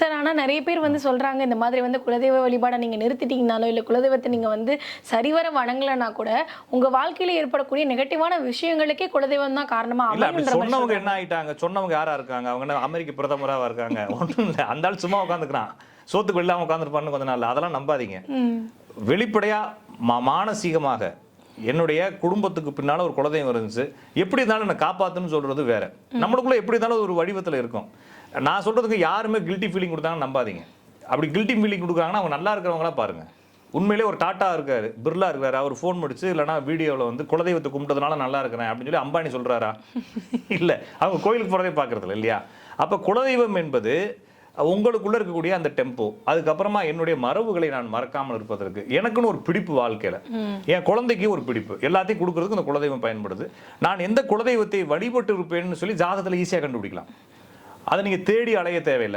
Sir ஆனா நிறைய பேர் வந்து சொல்றாங்க இந்த மாதிரி வந்து குலதெய்வ வழிபாடை நீங்க நிறுத்திட்டீங்கனாலோ இல்ல குலதெய்வத்தை நீங்க வந்து சரிவர வணங்கலைன்னா கூட உங்க வாழ்க்கையில ஏற்படக்கூடிய நெகட்டிவான விஷயங்களுக்கே குலதெய்வம் தான் காரணமா இல்ல அப்படி அமையுன்ற மாதிரி சொன்னவங்க என்ன சொல்றாங்க. ஆயிட்டாங்க? சொன்னவங்க யாரா இருக்காங்க? அவங்க என்ன அமெரிக்க பிரதமராவா இருக்காங்க? ஒண்ணும் இல்ல. அந்த ஆள் சும்மா உட்கார்ந்துக்கிறான். சோத்துக்கு இல்லாம உட்கார்ந்துருப்பான்னு கொஞ்ச நாள். அதெல்லாம் நம்பாதீங்க. வெளிப்படையா மானசீகமாக என்னுடைய குடும்பத்துக்கு பின்னால ஒரு குலதெய்வம் இருந்துச்சு. எப்படி இருந்தாலும் என்ன காப்பாத்துன்னு சொல்றது வேற. நம்மளுக்குள்ள எப்படி இருந்தாலும் ஒரு வடிவத்துல இருக்கும். நான் சொல்றதுக்கு யாருமே கில்ட்டி ஃபீலிங் கொடுத்தாங்கன்னு நம்பாதீங்க. அப்படி கில்ட்டி ஃபீலிங் கொடுக்குறாங்கன்னா அவங்க நல்லா இருக்கிறவங்களா பாருங்க. உண்மையிலே ஒரு டாட்டா இருக்காரு, பிர்லா இருக்காரு, அவர் ஃபோன் முடிச்சு இல்லைனா வீடியோவில் வந்து குலதெய்வத்தை கும்பிட்டதுனால நல்லா இருக்கிறேன் அப்படின்னு சொல்லி அம்பானி சொல்றாரா? இல்லை, அவங்க கோயிலுக்கு போகிறதே பார்க்கறதில்ல இல்லையா? அப்போ குலதெய்வம் என்பது உங்களுக்குள்ள இருக்கக்கூடிய அந்த டெம்போ, அதுக்கப்புறமா என்னுடைய மரபுகளை நான் மறக்காமல் இருப்பதற்கு எனக்குன்னு ஒரு பிடிப்பு வாழ்க்கையில், என் குழந்தைக்கு ஒரு பிடிப்பு, எல்லாத்தையும் கொடுக்கறதுக்கு இந்த குலதெய்வம் பயன்படுது. நான் எந்த குலதெய்வத்தை வழிபட்டு இருப்பேன்னு சொல்லி ஜாதகத்தில் ஈஸியாக கண்டுபிடிக்கலாம். அதை நீங்கள் தேடி அலைய தேவையில்லை.